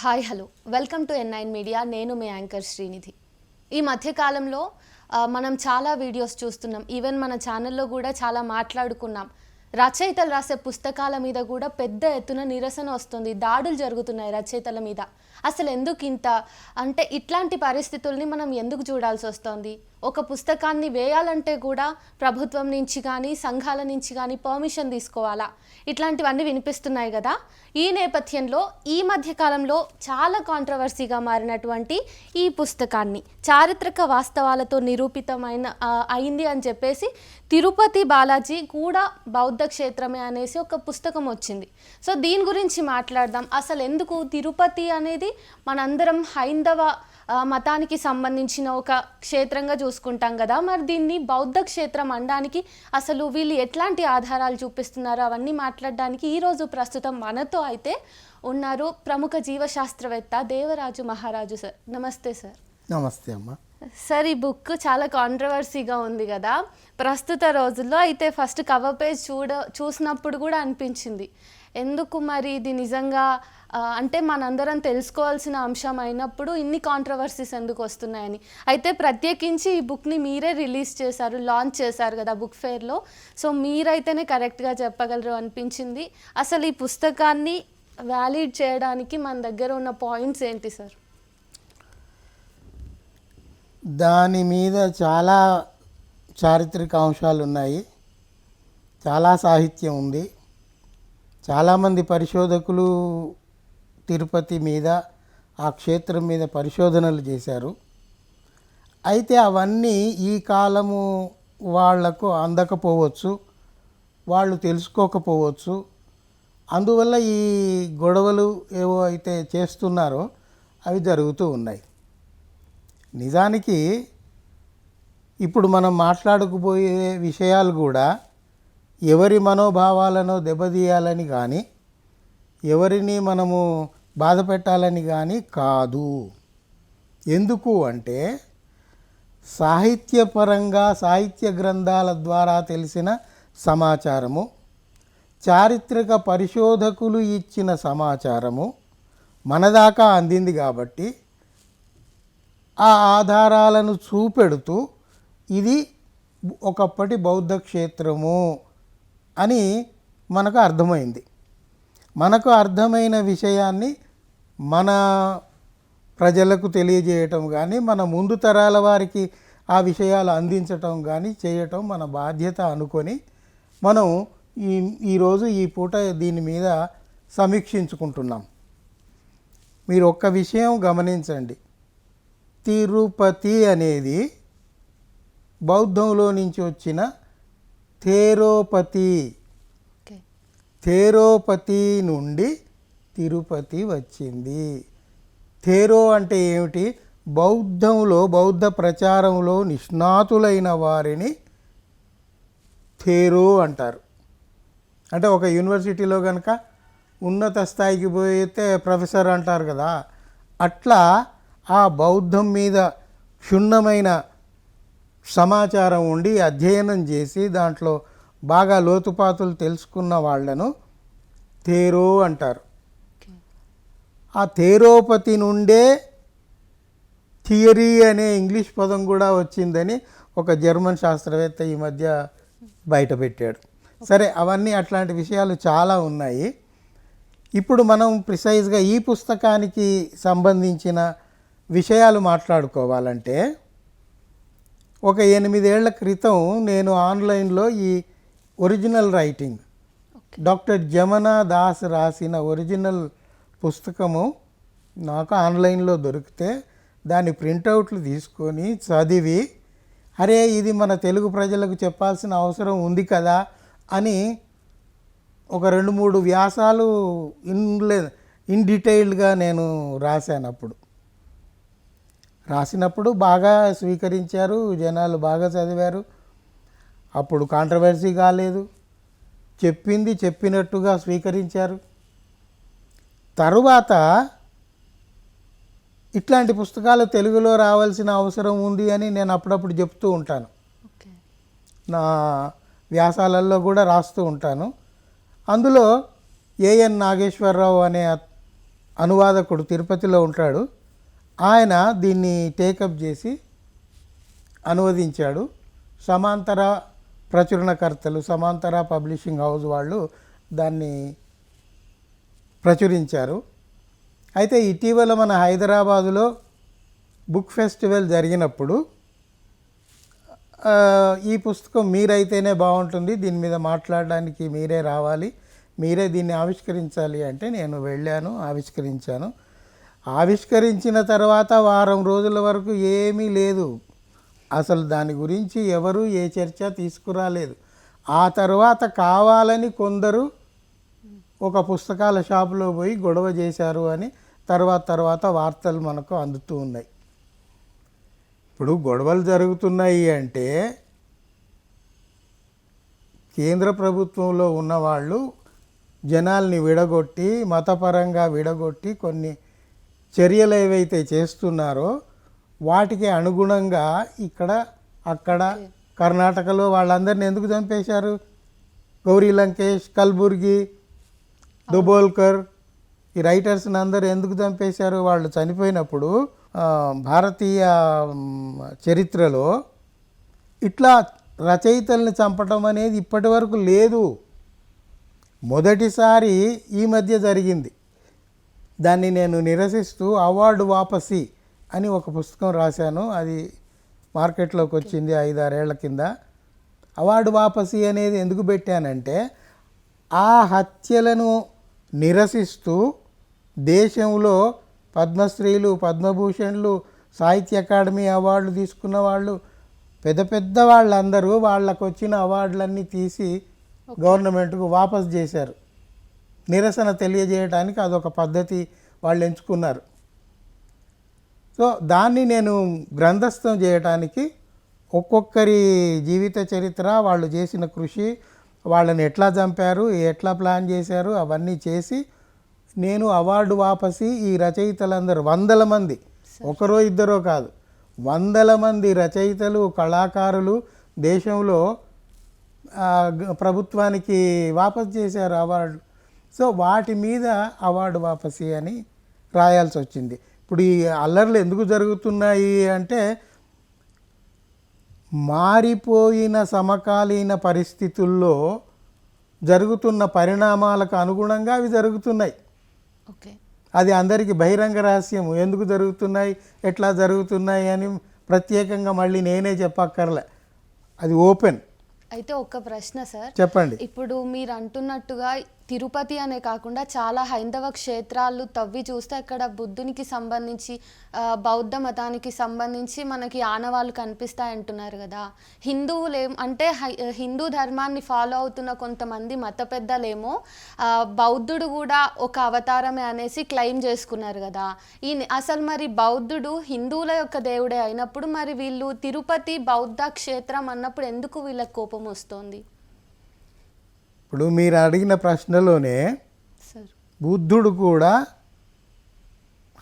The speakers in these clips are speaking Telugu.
Hi hello welcome to N9 media. నేను మీ యాంకర్ శ్రీనిధి. ఈ మధ్యకాలంలో మనం చాలా వీడియోస్ చూస్తున్నాం. ఈవెన్ మన ఛానల్లో కూడా చాలా మాట్లాడుకున్నాం. రచయితలు రాసే పుస్తకాల మీద కూడా పెద్ద ఎత్తున నిరసన వస్తుంది. దాడులు జరుగుతున్నాయి రచయితల మీద. అసలు ఎందుకు ఇంత అంటే ఇట్లాంటి పరిస్థితుల్ని మనం ఎందుకు చూడాల్సి వస్తుంది? ఒక పుస్తకాన్ని వేయాలంటే కూడా ప్రభుత్వం నుంచి కానీ సంఘాల నుంచి కానీ పర్మిషన్ తీసుకోవాలా? ఇట్లాంటివన్నీ వినిపిస్తున్నాయి కదా. ఈ నేపథ్యంలో ఈ మధ్యకాలంలో చాలా కాంట్రవర్సీగా మారినటువంటి ఈ పుస్తకాన్ని చారిత్రక వాస్తవాలతో నిరూపితమైన అయింది అని చెప్పేసి తిరుపతి బాలాజీ కూడా బౌద్ధ క్షేత్రమే అనేసి ఒక పుస్తకం వచ్చింది. సో దీని గురించి మాట్లాడదాం. అసలు ఎందుకు తిరుపతి అనేది మనందరం హైందవ మతానికి సంబంధించిన ఒక క్షేత్రంగా చూసుకుంటాం కదా, మరి దీన్ని బౌద్ధ క్షేత్రం అనడానికి అసలు వీళ్ళు ఎట్లాంటి ఆధారాలు చూపిస్తున్నారు అవన్నీ మాట్లాడడానికి ఈరోజు ప్రస్తుతం మనతో అయితే ఉన్నారు ప్రముఖ జీవశాస్త్రవేత్త దేవరాజు మహారాజు సార్. నమస్తే సార్. నమస్తే అమ్మ. సార్, ఈ బుక్ చాలా కాంట్రవర్సీగా ఉంది కదా ప్రస్తుత రోజుల్లో. అయితే ఫస్ట్ కవర్ పేజ్ చూసినప్పుడు కూడా అనిపించింది, ఎందుకు మరి ఇది నిజంగా అంటే మనందరం తెలుసుకోవాల్సిన అంశం అయినప్పుడు ఇన్ని కాంట్రవర్సీస్ ఎందుకు వస్తున్నాయని. అయితే ప్రత్యేకించి ఈ బుక్ని మీరే రిలీజ్ చేశారు, లాంచ్ చేశారు కదా బుక్ ఫేర్లో. సో మీరైతేనే కరెక్ట్గా చెప్పగలరు అనిపించింది. అసలు ఈ పుస్తకాన్ని వ్యాలిడ్ చేయడానికి మన దగ్గర ఉన్న పాయింట్స్ ఏంటి సార్? దాని మీద చాలా చారిత్రక అంశాలు ఉన్నాయి, చాలా సాహిత్యం ఉంది. చాలామంది పరిశోధకులు తిరుపతి మీద ఆ క్షేత్రం మీద పరిశోధనలు చేశారు. అయితే అవన్నీ ఈ కాలము వాళ్లకు అందకపోవచ్చు, వాళ్ళు తెలుసుకోకపోవచ్చు. అందువల్ల ఈ గొడవలు ఏవో అయితే చేస్తున్నారో అవి జరుగుతూ ఉన్నాయి. నిజానికి ఇప్పుడు మనం మాట్లాడుకుపోయే విషయాలు కూడా ఎవరి మనోభావాలను దెబ్బతీయాలని కానీ ఎవరిని మనము బాధ పెట్టాలని కానీ కాదు. ఎందుకు అంటే సాహిత్యపరంగా సాహిత్య గ్రంథాల ద్వారా తెలిసిన సమాచారము, చారిత్రక పరిశోధకులు ఇచ్చిన సమాచారము మన దాకా అందింది కాబట్టి ఆ ఆధారాలను చూపెడుతూ ఇది ఒకప్పటి బౌద్ధ క్షేత్రము అని మనకు అర్థమైంది. మనకు అర్థమైన విషయాన్ని మన ప్రజలకు తెలియజేయటం కానీ మన ముందు తరాల వారికి ఆ విషయాలు అందించటం కానీ చేయటం మన బాధ్యత అనుకొని మనం ఈరోజు ఈ పూట దీని మీద సమీక్షించుకుంటున్నాం. మీరు ఒక్క విషయం గమనించండి, తిరుపతి అనేది బౌద్ధంలో నుంచి వచ్చిన థేరోపతి నుండి తిరుపతి వచ్చింది. థేరో అంటే ఏమిటి? బౌద్ధంలో బౌద్ధ ప్రచారంలో నిష్ణాతులైన వారిని థేరో అంటారు. అంటే ఒక యూనివర్సిటీలో కనుక ఉన్నత స్థాయికి పోయితే ప్రొఫెసర్ అంటారు కదా, అట్లా ఆ బౌద్ధం మీద క్షుణ్ణమైన సమాచారం ఉండి అధ్యయనం చేసి దాంట్లో బాగా లోతుపాతులు తెలుసుకున్న వాళ్ళను థేరో అంటారు. ఆ థేరోపతి నుండే థియరీ అనే ఇంగ్లీష్ పదం కూడా వచ్చిందని ఒక జర్మన్ శాస్త్రవేత్త ఈ మధ్య బయటపెట్టాడు. సరే, అవన్నీ అట్లాంటి విషయాలు చాలా ఉన్నాయి. ఇప్పుడు మనం ప్రిసైజ్గా ఈ పుస్తకానికి సంబంధించిన విషయాలు మాట్లాడుకోవాలంటే, ఒక 8 ఏళ్ల క్రితం నేను ఆన్లైన్లో ఈ original writing doctor Jamna Das రాసిన ఒరిజినల్ పుస్తకము నాకు ఆన్లైన్లో దొరికితే దాని ప్రింటౌట్లు తీసుకొని చదివి, అరే ఇది మన తెలుగు ప్రజలకు చెప్పాల్సిన అవసరం ఉంది కదా అని ఒక 2-3 వ్యాసాలు ఇన్ డీటెయిల్డ్గా నేను రాసినప్పుడు బాగా స్వీకరించారు, జనాలు బాగా చదివారు. అప్పుడు కాంట్రవర్సీ కాలేదు, చెప్పింది చెప్పినట్టుగా స్వీకరించారు. తరువాత ఇట్లాంటి పుస్తకాలు తెలుగులో రావాల్సిన అవసరం ఉంది అని నేను అప్పుడప్పుడు చెప్తూ ఉంటాను, నా వ్యాసాలలో కూడా రాస్తూ ఉంటాను. అందులో ఏఎన్ నాగేశ్వరరావు అనే అనువాదకుడు తిరుపతిలో ఉంటాడు. ఆయన దీన్ని టేకప్ చేసి అనువదించాడు. సమాంతర ప్రచురణకర్తలు, సమాంతర పబ్లిషింగ్ హౌస్ వాళ్ళు దాన్ని ప్రచురించారు. అయితే ఇటీవల మన హైదరాబాదులో బుక్ ఫెస్టివల్ జరిగినప్పుడు ఈ పుస్తకం మీరైతేనే బాగుంటుంది, దీని మీద మాట్లాడడానికి మీరే రావాలి, మీరే దీన్ని ఆవిష్కరించాలి అంటే నేను వెళ్ళాను, ఆవిష్కరించాను. ఆవిష్కరించిన తర్వాత వారం రోజుల వరకు ఏమీ లేదు, అసలు దాని గురించి ఎవరు ఏ చర్చ తీసుకురాలేదు. ఆ తర్వాత కావాలని కొందరు ఒక పుస్తకాల షాపులో పోయి గొడవ చేశారు అని తర్వాత వార్తలు మనకు అందుతూ ఉన్నాయి. ఇప్పుడు గొడవలు జరుగుతున్నాయి అంటే కేంద్ర ప్రభుత్వంలో ఉన్నవాళ్ళు జనాల్ని విడగొట్టి, మతపరంగా విడగొట్టి కొన్ని చర్యలు ఏవైతే చేస్తున్నారో వాటికి అనుగుణంగా ఇక్కడ అక్కడ కర్ణాటకలో వాళ్ళందరిని ఎందుకు చంపేశారు? గౌరీ లంకేష్, కల్బుర్గి, దుబోల్కర్, ఈ రైటర్స్ని అందరూ ఎందుకు చంపేశారు? వాళ్ళు చనిపోయినప్పుడు భారతీయ చరిత్రలో ఇట్లా రచయితల్ని చంపటం అనేది ఇప్పటి వరకు లేదు. మొదటిసారి ఈ మధ్య జరిగింది. దాన్ని నేను నిరసిస్తూ అవార్డు వాపసి అని ఒక పుస్తకం రాశాను. అది మార్కెట్లోకి వచ్చింది 5-6 ఏళ్ల కింద. అవార్డు వాపసి అనేది ఎందుకు పెట్టానంటే ఆ హత్యలను నిరసిస్తూ దేశంలో పద్మశ్రీలు, పద్మభూషణ్లు, సాహిత్య అకాడమీ అవార్డులు తీసుకున్న వాళ్ళు, పెద్ద వాళ్ళందరూ వాళ్ళకు వచ్చిన అవార్డులన్నీ తీసి గవర్నమెంట్కు వాపస్ చేశారు. నిరసన తెలియజేయడానికి అదొక పద్ధతి వాళ్ళు ఎంచుకున్నారు. సో దాన్ని నేను గ్రంథస్థం చేయడానికి ఒక్కొక్కరి జీవిత చరిత్ర, వాళ్ళు చేసిన కృషి, వాళ్ళని ఎట్లా చంపారు, ఎట్లా ప్లాన్ చేశారు, అవన్నీ చేసి నేను అవార్డు వాపసి ఈ రచయితలందరూ 100 మంది, ఒకరో ఇద్దరో కాదు, 100 మంది రచయితలు, కళాకారులు దేశంలో ప్రభుత్వానికి వాపస్ చేశారు అవార్డు. సో వాటి మీద అవార్డు వాపసి అని రాయాల్సి వచ్చింది. ఇప్పుడు ఈ అల్లర్లు ఎందుకు జరుగుతున్నాయి అంటే మారిపోయిన సమకాలీన పరిస్థితుల్లో జరుగుతున్న పరిణామాలకు అనుగుణంగా అవి జరుగుతున్నాయి. ఓకే, అది అందరికీ బహిరంగ రహస్యం. ఎందుకు జరుగుతున్నాయి, ఎట్లా జరుగుతున్నాయి అని ప్రత్యేకంగా మళ్ళీ నేనే చెప్పక్కర్లే, అది ఓపెన్. అయితే ఒక్క ప్రశ్న సార్, చెప్పండి. ఇప్పుడు మీరు అంటున్నట్టుగా తిరుపతి అనే కాకుండా చాలా హైందవ క్షేత్రాలు తవ్వి చూస్తే అక్కడ బుద్ధునికి సంబంధించి, బౌద్ధ మతానికి సంబంధించి మనకి ఆనవాళ్ళు కనిపిస్తాయి అంటున్నారు కదా. అంటే హిందూ ధర్మాన్ని ఫాలో అవుతున్న కొంతమంది మత పెద్దలేమో బౌద్ధుడు కూడా ఒక అవతారమే అనేసి క్లెయిమ్ చేసుకున్నారు కదా. అసలు మరి బౌద్ధుడు హిందువుల యొక్క దేవుడే అయినప్పుడు మరి వీళ్ళు తిరుపతి బౌద్ధ క్షేత్రం అన్నప్పుడు ఎందుకు వీళ్ళకి కోపం వస్తుంది? ఇప్పుడు మీరు అడిగిన ప్రశ్నలోనే బుద్ధుడు కూడా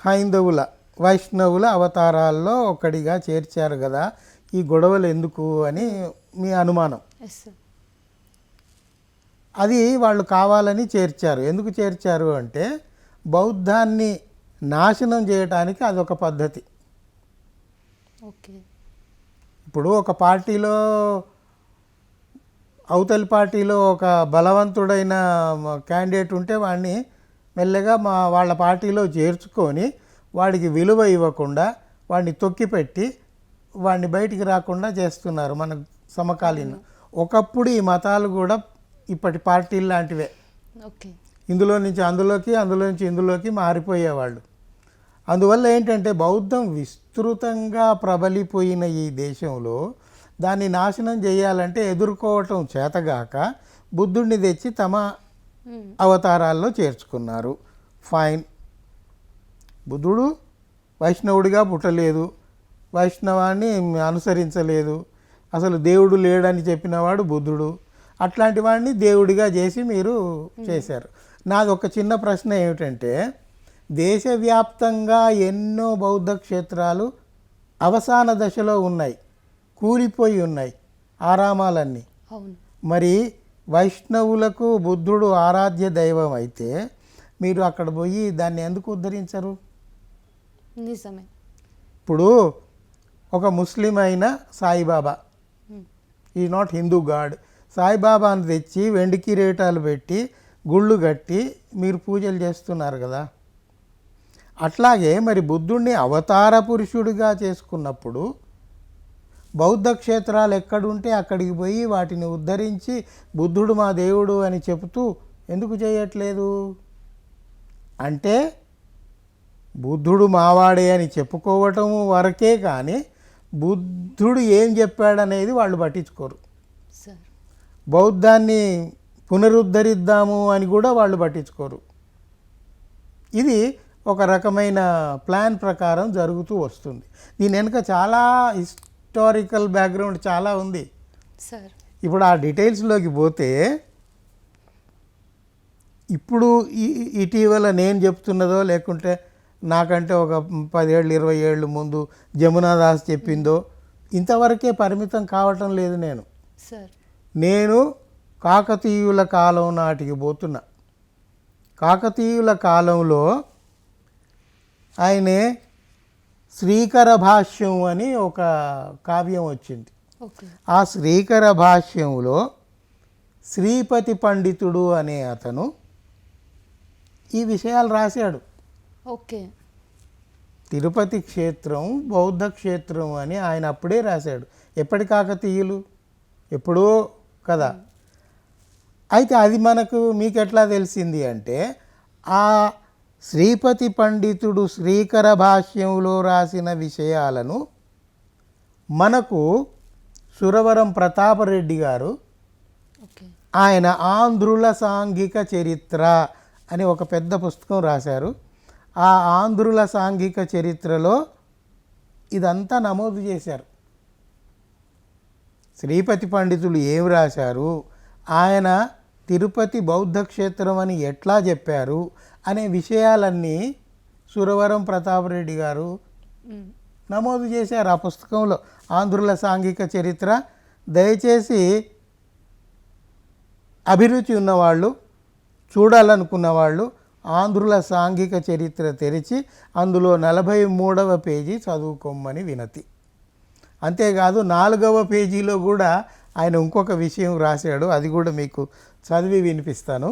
హైందవుల, వైష్ణవుల అవతారాల్లో ఒకటిగా చేర్చారు కదా, ఈ గొడవలు ఎందుకు అని మీ అనుమానం. అది వాళ్ళు కావాలని చేర్చారు. ఎందుకు చేర్చారు అంటే బౌద్ధాన్ని నాశనం చేయడానికి అదొక పద్ధతి. ఓకే, ఇప్పుడు ఒక పార్టీలో, అవతలి పార్టీలో ఒక బలవంతుడైన క్యాండిడేట్ ఉంటే వాడిని మెల్లగా వాళ్ళ పార్టీలో చేర్చుకొని వాడికి విలువ ఇవ్వకుండా వాడిని తొక్కిపెట్టి వాడిని బయటికి రాకుండా చేస్తున్నారు మన సమకాలీన. ఒకప్పుడు ఈ మతాలు కూడా ఇప్పటి పార్టీలు లాంటివే. ఓకే, ఇందులో నుంచి అందులోకి, అందులో నుంచి ఇందులోకి మారిపోయేవాళ్ళు. అందువల్ల ఏంటంటే బౌద్ధం విస్తృతంగా ప్రబలిపోయిన ఈ దేశంలో దాన్ని నాశనం చేయాలంటే ఎదుర్కోవటం చేతగాక బుద్ధుడిని తెచ్చి తమ అవతారాల్లో చేర్చుకున్నారు. ఫైన్, బుద్ధుడు వైష్ణవుడిగా పుట్టలేదు, వైష్ణవాన్ని అనుసరించలేదు, అసలు దేవుడు లేడని చెప్పినవాడు బుద్ధుడు. అట్లాంటి వాడిని దేవుడిగా చేసి మీరు చేశారు. నాది ఒక చిన్న ప్రశ్న ఏమిటంటే దేశవ్యాప్తంగా ఎన్నో బౌద్ధ క్షేత్రాలు అవసాన దశలో ఉన్నాయి, కూలిపోయి ఉన్నాయి ఆరామాలన్నీ. మరి వైష్ణవులకు బుద్ధుడు ఆరాధ్య దైవం అయితే మీరు అక్కడ పోయి దాన్ని ఎందుకు ఉద్ధరించరు? నిజమే. ఇప్పుడు ఒక ముస్లిం అయిన సాయిబాబా, ఈ నాట్ హిందూ గాడ్, సాయిబాబాను తెచ్చి వెండి కిరీటాలు పెట్టి గుళ్ళు కట్టి మీరు పూజలు చేస్తున్నారు కదా. అట్లాగే మరి బుద్ధుణ్ణి అవతార పురుషుడిగా చేసుకున్నప్పుడు బౌద్ధ క్షేత్రాలు ఎక్కడుంటే అక్కడికి పోయి వాటిని ఉద్ధరించి బుద్ధుడు మా దేవుడు అని చెబుతూ ఎందుకు చేయట్లేదు? అంటే బుద్ధుడు మావాడే అని చెప్పుకోవటం వరకే కానీ బుద్ధుడు ఏం చెప్పాడనేది వాళ్ళు పట్టించుకోరు. సార్, బౌద్ధాన్ని పునరుద్ధరిద్దాము అని కూడా వాళ్ళు పట్టించుకోరు. ఇది ఒక రకమైన ప్లాన్ ప్రకారం జరుగుతూ వస్తుంది. దీని వెనుక చాలా హిస్టారికల్ బ్యాక్గ్రౌండ్ చాలా ఉంది. సార్, ఇప్పుడు ఆ డీటెయిల్స్లోకి పోతే ఇప్పుడు ఇటీవల నేను చెప్తున్నదో లేకుంటే నాకంటే ఒక 10 ఏళ్ళు 20 ఏళ్ళు ముందు జమునా దాస్ చెప్పిందో ఇంతవరకే పరిమితం కావటం లేదు. నేను కాకతీయుల కాలం నాటికి పోతున్నా. కాకతీయుల కాలంలో ఆయనే శ్రీకర భాష్యం అని ఒక కావ్యం వచ్చింది. ఆ శ్రీకర భాష్యంలో శ్రీపతి పండితుడు అనే అతను ఈ విషయాలు రాశాడు. తిరుపతి క్షేత్రం బౌద్ధ క్షేత్రం అని ఆయన అప్పుడే రాశాడు. ఎప్పటి కాకతీయులు? ఎప్పుడో కదా. అయితే అది మీకు ఎట్లా తెలిసింది అంటే ఆ శ్రీపతి పండితుడు శ్రీకర భాష్యంలో రాసిన విషయాలను మనకు సురవరం ప్రతాపరెడ్డి గారు ఆయన ఆంధ్రుల సాంఘిక చరిత్ర అని ఒక పెద్ద పుస్తకం రాశారు. ఆ ఆంధ్రుల సాంఘిక చరిత్రలో ఇదంతా నమోదు చేశారు. శ్రీపతి పండితులు ఏం రాశారు, ఆయన తిరుపతి బౌద్ధ క్షేత్రం అని ఎట్లా చెప్పారు అనే విషయాలన్నీ సురవరం ప్రతాపరెడ్డి గారు నమోదు చేశారు ఆ పుస్తకంలో, ఆంధ్రుల సాంఘిక చరిత్ర. దయచేసి అభిరుచి ఉన్నవాళ్ళు, చూడాలనుకున్న వాళ్ళు ఆంధ్రుల సాంఘిక చరిత్ర తెరిచి అందులో 43వ పేజీ చదువుకోమని వినతి. అంతేకాదు 4వ పేజీలో కూడా ఆయన ఇంకొక విషయం రాశాడు, అది కూడా మీకు చదివి వినిపిస్తాను.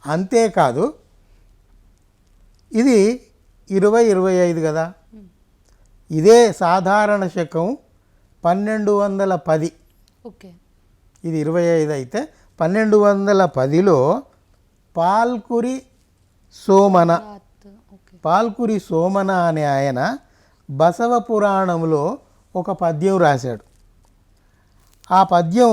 అంతేకాదు ఇది 2025 కదా, ఇదే సాధారణ శకం 1210. ఇది 25 అయితే 1210లో పాల్కురి సోమన అనే ఆయన బసవ పురాణంలో ఒక పద్యం రాశాడు. ఆ పద్యం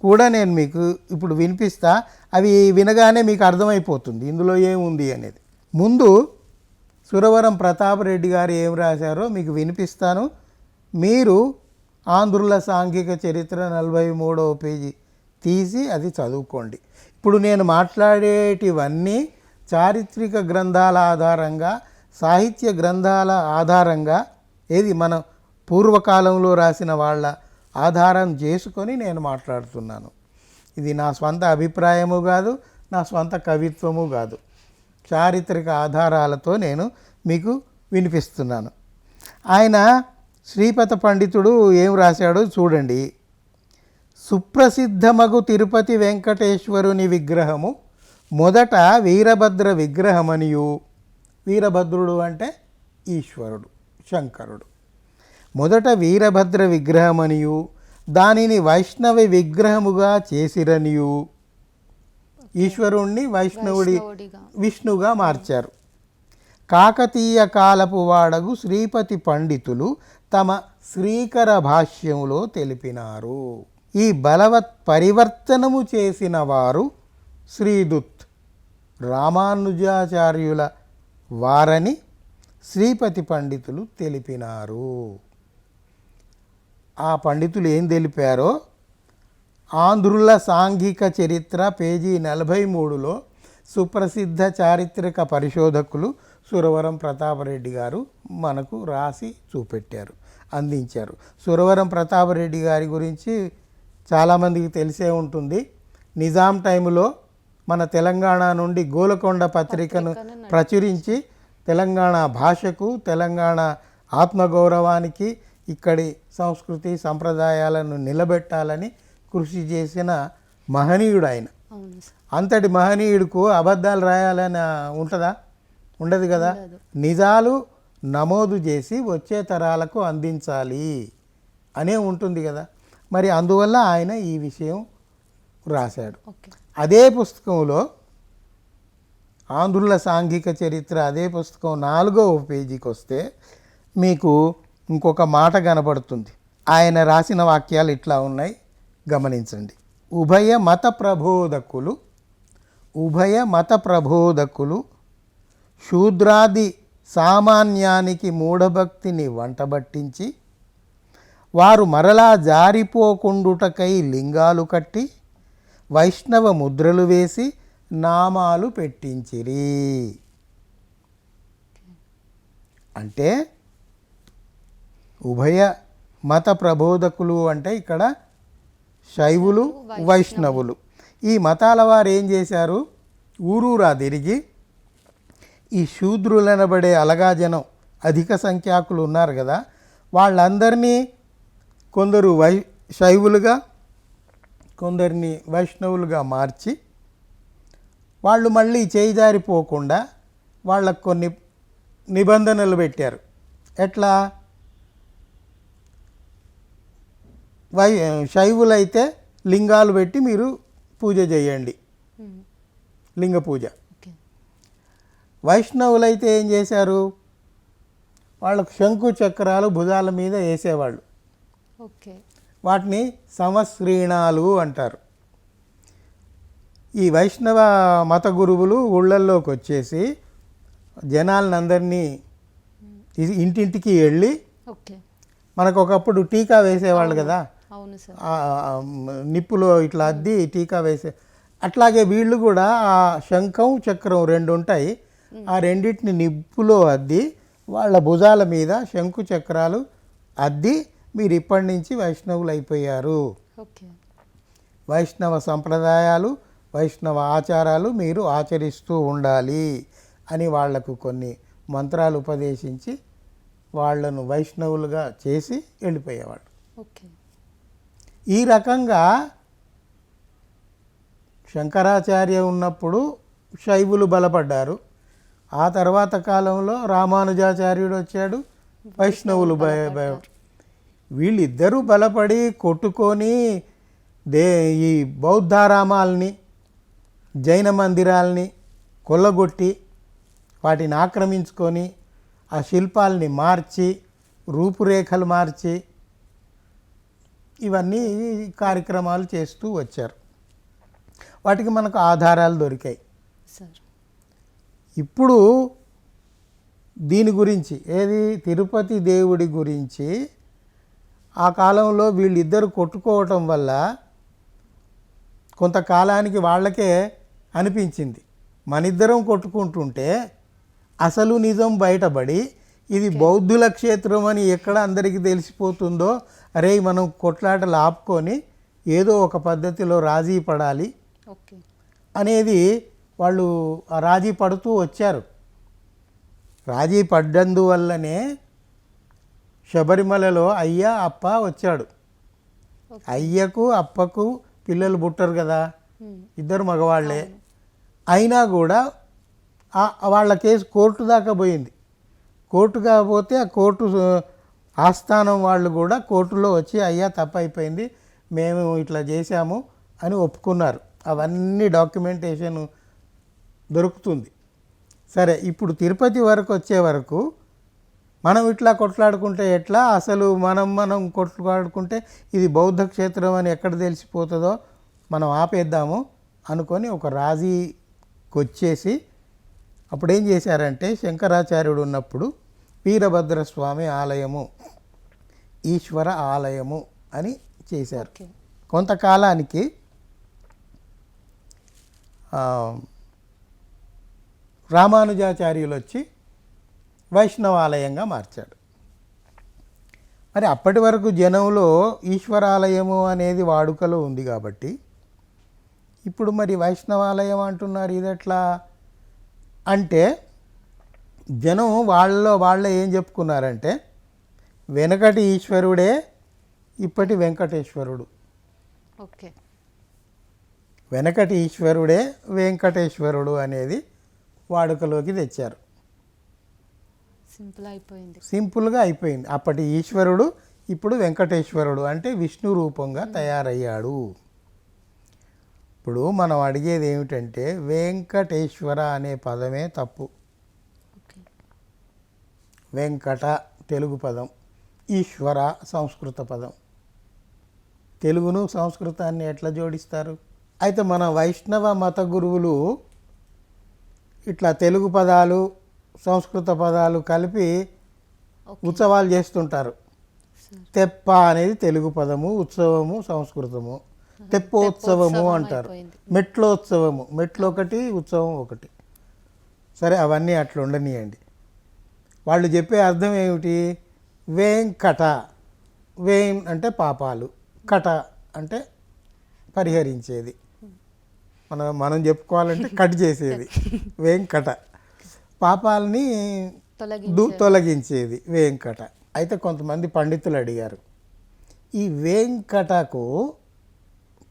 కూడా నేను మీకు ఇప్పుడు వినిపిస్తా. అవి వినగానే మీకు అర్థమైపోతుంది ఇందులో ఏముంది అనేది. ముందు సురవరం ప్రతాపరెడ్డి గారు ఏం రాశారో మీకు వినిపిస్తాను. మీరు ఆంధ్రుల సాంఘిక చరిత్ర 43వ పేజీ తీసి అది చదువుకోండి. ఇప్పుడు నేను మాట్లాడేటివన్నీ చారిత్రక గ్రంథాల ఆధారంగా, సాహిత్య గ్రంథాల ఆధారంగా, ఏది మన పూర్వకాలంలో రాసిన వాళ్ళ ఆధారం చేసుకొని నేను మాట్లాడుతున్నాను. ఇది నా స్వంత అభిప్రాయము కాదు, నా స్వంత కవిత్వము కాదు. చారిత్రక ఆధారాలతో నేను మీకు వినిపిస్తున్నాను. ఆయన శ్రీపతి పండితుడు ఏం రాశాడో చూడండి. సుప్రసిద్ధమగు తిరుపతి వెంకటేశ్వరుని విగ్రహము మొదట వీరభద్ర విగ్రహమనియు, వీరభద్రుడు అంటే ఈశ్వరుడు శంకరుడు, మొదట వీరభద్ర విగ్రహమనియు దానిని వైష్ణవ విగ్రహముగా చేసిరనియు, ఈశ్వరుణ్ణి విష్ణువుగా మార్చారు. కాకతీయ కాలపు వాడగు శ్రీపతి పండితులు తమ శ్రీకర భాష్యములో తెలిపినారు. ఈ బలవత్ పరివర్తనము చేసిన వారు శ్రీదుత్ రామానుజాచార్యుల వారని శ్రీపతి పండితులు తెలిపినారు. ఆ పండితులు ఏం తెలిపారో ఆంధ్రుల సాంఘిక చరిత్ర పేజీ 43లో సుప్రసిద్ధ చారిత్రక పరిశోధకులు సురవరం ప్రతాపరెడ్డి గారు మనకు రాసి చూపెట్టారు, అందించారు. సురవరం ప్రతాపరెడ్డి గారి గురించి చాలామందికి తెలిసే ఉంటుంది. నిజాం టైంలో మన తెలంగాణ నుండి గోలకొండ పత్రికను ప్రచురించి తెలంగాణ భాషకు, తెలంగాణ ఆత్మగౌరవానికి, ఇక్కడి సంస్కృతి సంప్రదాయాలను నిలబెట్టాలని కృషి చేసిన మహనీయుడు ఆయన. అవును సార్. అంతటి మహనీయుడికు అబద్ధాలు రాయాలని ఉంటుందా? ఉండదు కదా. నిజాలు నమోదు చేసి వచ్చే తరాలకు అందించాలి అనే ఉంటుంది కదా. మరి అందువల్ల ఆయన ఈ విషయం రాశాడు. ఓకే. అదే పుస్తకంలో ఆంధ్రుల సాంఘిక చరిత్ర అదే పుస్తకం 4వ పేజీకి వస్తే మీకు ఇంకొక మాట కనబడుతుంది. ఆయన రాసిన వాక్యాలు ఇట్లా ఉన్నాయి, గమనించండి. ఉభయ మత ప్రబోధకులు శూద్రాది సామాన్యానికి మూఢభక్తిని వంటబట్టించి వారు మరలా జారిపోకుండుటకై లింగాలు కట్టి వైష్ణవ ముద్రలు వేసి నామాలు పెట్టించిరి. అంటే ఉభయ మత ప్రబోధకులు అంటే ఇక్కడ శైవులు, వైష్ణవులు. ఈ మతాల వారు ఏం చేశారు? ఊరూరా తిరిగి ఈ శూద్రులనబడే అలగాజనం అధిక సంఖ్యాకులు ఉన్నారు కదా, వాళ్ళందరినీ కొందరు శైవులుగా కొందరిని వైష్ణవులుగా మార్చి వాళ్ళు మళ్ళీ చేయిజారిపోకుండా వాళ్ళకు కొన్ని నిబంధనలు పెట్టారు. ఎట్లా? శైవులైతే లింగాలు పెట్టి మీరు పూజ చేయండి, లింగ పూజ. వైష్ణవులైతే ఏం చేశారు? వాళ్ళకు శంకు చక్రాలు భుజాల మీద వేసేవాళ్ళు. వాటిని సమశ్రీణాలు అంటారు. ఈ వైష్ణవ మత గురువులు ఊళ్ళల్లోకి వచ్చేసి జనాలను అందరినీ ఇంటింటికి వెళ్ళి, మనకు ఒకప్పుడు టీకా వేసేవాళ్ళు కదా, నిప్పులో ఇట్లా అద్ది టీకా వేసే, అట్లాగే వీళ్ళు కూడా ఆ శంఖం చక్రం 2 ఉంటాయి, ఆ రెండింటిని నిప్పులో అద్ది వాళ్ళ భుజాల మీద శంకు చక్రాలు అద్ది మీరు ఇప్పటి నుంచి వైష్ణవులు అయిపోయారు, వైష్ణవ సంప్రదాయాలు వైష్ణవ ఆచారాలు మీరు ఆచరిస్తూ ఉండాలి అని వాళ్లకు కొన్ని మంత్రాలు ఉపదేశించి వాళ్లను వైష్ణవులుగా చేసి వెళ్ళిపోయేవాడు. ఈ రకంగా శంకరాచార్య ఉన్నప్పుడు శైవులు బలపడ్డారు. ఆ తర్వాత కాలంలో రామానుజాచార్యుడు వచ్చాడు, వైష్ణవులు వీళ్ళిద్దరూ బలపడి కొట్టుకొని ఈ బౌద్ధారామాలని జైన మందిరాలని కొల్లగొట్టి వాటిని ఆక్రమించుకొని ఆ శిల్పాలని మార్చి రూపురేఖలు మార్చి ఇవన్నీ కార్యక్రమాలు చేస్తూ వచ్చారు. వాటికి మనకు ఆధారాలు దొరికాయి. ఇప్పుడు దీని గురించి ఏది తిరుపతి దేవుడి గురించి ఆ కాలంలో వీళ్ళిద్దరు కొట్టుకోవటం వల్ల కొంతకాలానికి వాళ్ళకే అనిపించింది, మనిద్దరం కొట్టుకుంటుంటే అసలు నిజం బయటపడి ఇది బౌద్ధుల క్షేత్రం అని ఎక్కడ అందరికీ తెలిసిపోతుందో, అరే మనం కొట్లాటలు ఆపుకొని ఏదో ఒక పద్ధతిలో రాజీ పడాలి అనేది వాళ్ళు ఆ రాజీ పడుతూ వచ్చారు. రాజీ పడ్డందువల్లనే శబరిమలలో అయ్య అప్ప వచ్చాడు. అయ్యకు అప్పకు పిల్లలు పుట్టరు కదా, ఇద్దరు మగవాళ్లే. అయినా కూడా వాళ్ళ కేసు కోర్టు దాకా పోయింది. కోర్టు కాకపోతే ఆ కోర్టు ఆస్థానం వాళ్ళు కూడా కోర్టులో వచ్చి అయ్యా తప్పైపోయింది, మేము ఇట్లా చేశాము అని ఒప్పుకున్నారు. అవన్నీ డాక్యుమెంటేషన్ దొరుకుతుంది. సరే, ఇప్పుడు తిరుపతి వరకు వచ్చే వరకు మనం ఇట్లా కొట్లాడుకుంటే ఎట్లా, అసలు మనం కొట్లాడుకుంటే ఇది బౌద్ధ క్షేత్రం అని ఎక్కడ తెలిసిపోతుందో మనం ఆపేద్దాము అనుకొని ఒక రాజీకి వచ్చేసి అప్పుడు ఏం చేశారంటే, శంకరాచార్యుడు ఉన్నప్పుడు వీరభద్రస్వామి ఆలయము, ఈశ్వర ఆలయము అని చేశారు. కొంతకాలానికి రామానుజాచార్యులు వచ్చి వైష్ణవాలయంగా మార్చాడు. మరి అప్పటి వరకు జనంలో ఈశ్వరాలయము అనేది వాడుకలో ఉంది కాబట్టి ఇప్పుడు మరి వైష్ణవాలయం అంటున్నారు, ఇది ఎట్లా అంటే జనం వాళ్ళే ఏం చెప్పుకున్నారంటే వెనకటి ఈశ్వరుడే ఇప్పటి వెంకటేశ్వరుడు, ఓకే. వెనకటి ఈశ్వరుడే వెంకటేశ్వరుడు అనేది వాడుకలోకి తెచ్చారు. సింపుల్గా అయిపోయింది. అప్పటి ఈశ్వరుడు ఇప్పుడు వెంకటేశ్వరుడు అంటే విష్ణు రూపంగా తయారయ్యాడు. ఇప్పుడు మనం అడిగేది ఏమిటంటే వెంకటేశ్వర అనే పదమే తప్పు. వెంకట తెలుగు పదం, ఈశ్వర సంస్కృత పదం. తెలుగును సంస్కృతాన్ని ఎట్లా జోడిస్తారు? అయితే మన వైష్ణవ మత గురువులు ఇట్లా తెలుగు పదాలు సంస్కృత పదాలు కలిపి ఉత్సవాలు చేస్తుంటారు. తెప్ప అనేది తెలుగు పదము, ఉత్సవము సంస్కృతము. తెప్పోత్సవము అంటారు, మెట్లోత్సవము, మెట్లు ఒకటి ఉత్సవం ఒకటి. సరే, అవన్నీ అట్లా ఉండనియండి. వాళ్ళు చెప్పే అర్థం ఏమిటి? వెంకట, వేం అంటే పాపాలు, కట అంటే పరిహరించేది, మనం చెప్పుకోవాలంటే కట్ చేసేది. వెంకట పాపాలని తొలగించేది వెంకట. అయితే కొంతమంది పండితులు అడిగారు, ఈ వెంకటకు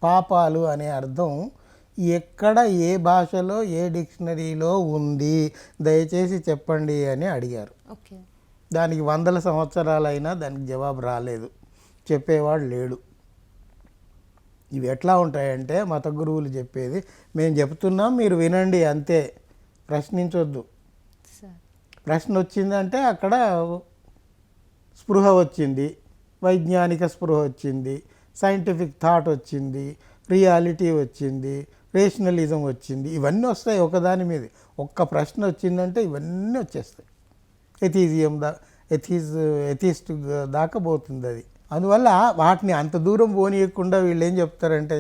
పాపాలు అనే అర్థం ఎక్కడ, ఏ భాషలో, ఏ డిక్షనరీలో ఉంది, దయచేసి చెప్పండి అని అడిగారు. దానికి 100 సంవత్సరాలైనా దానికి జవాబు రాలేదు, చెప్పేవాడు లేడు. ఇవి ఎట్లా ఉంటాయంటే మత గురువులు చెప్పేది మేము చెప్తున్నాం, మీరు వినండి అంతే, ప్రశ్నించొద్దు. ప్రశ్న వచ్చిందంటే అక్కడ స్పృహ వచ్చింది, వైజ్ఞానిక స్పృహ వచ్చింది, సైంటిఫిక్ థాట్ వచ్చింది, రియాలిటీ వచ్చింది, రేషనలిజం వచ్చింది. ఇవన్నీ వస్తాయి ఒకదాని మీద. ఒక్క ప్రశ్న వచ్చిందంటే ఇవన్నీ వచ్చేస్తాయి. ఎథిస్ట్ దాకా పోతుంది అది. అందువల్ల వాటిని అంత దూరం పోనీయకుండా వీళ్ళు ఏం చెప్తారంటే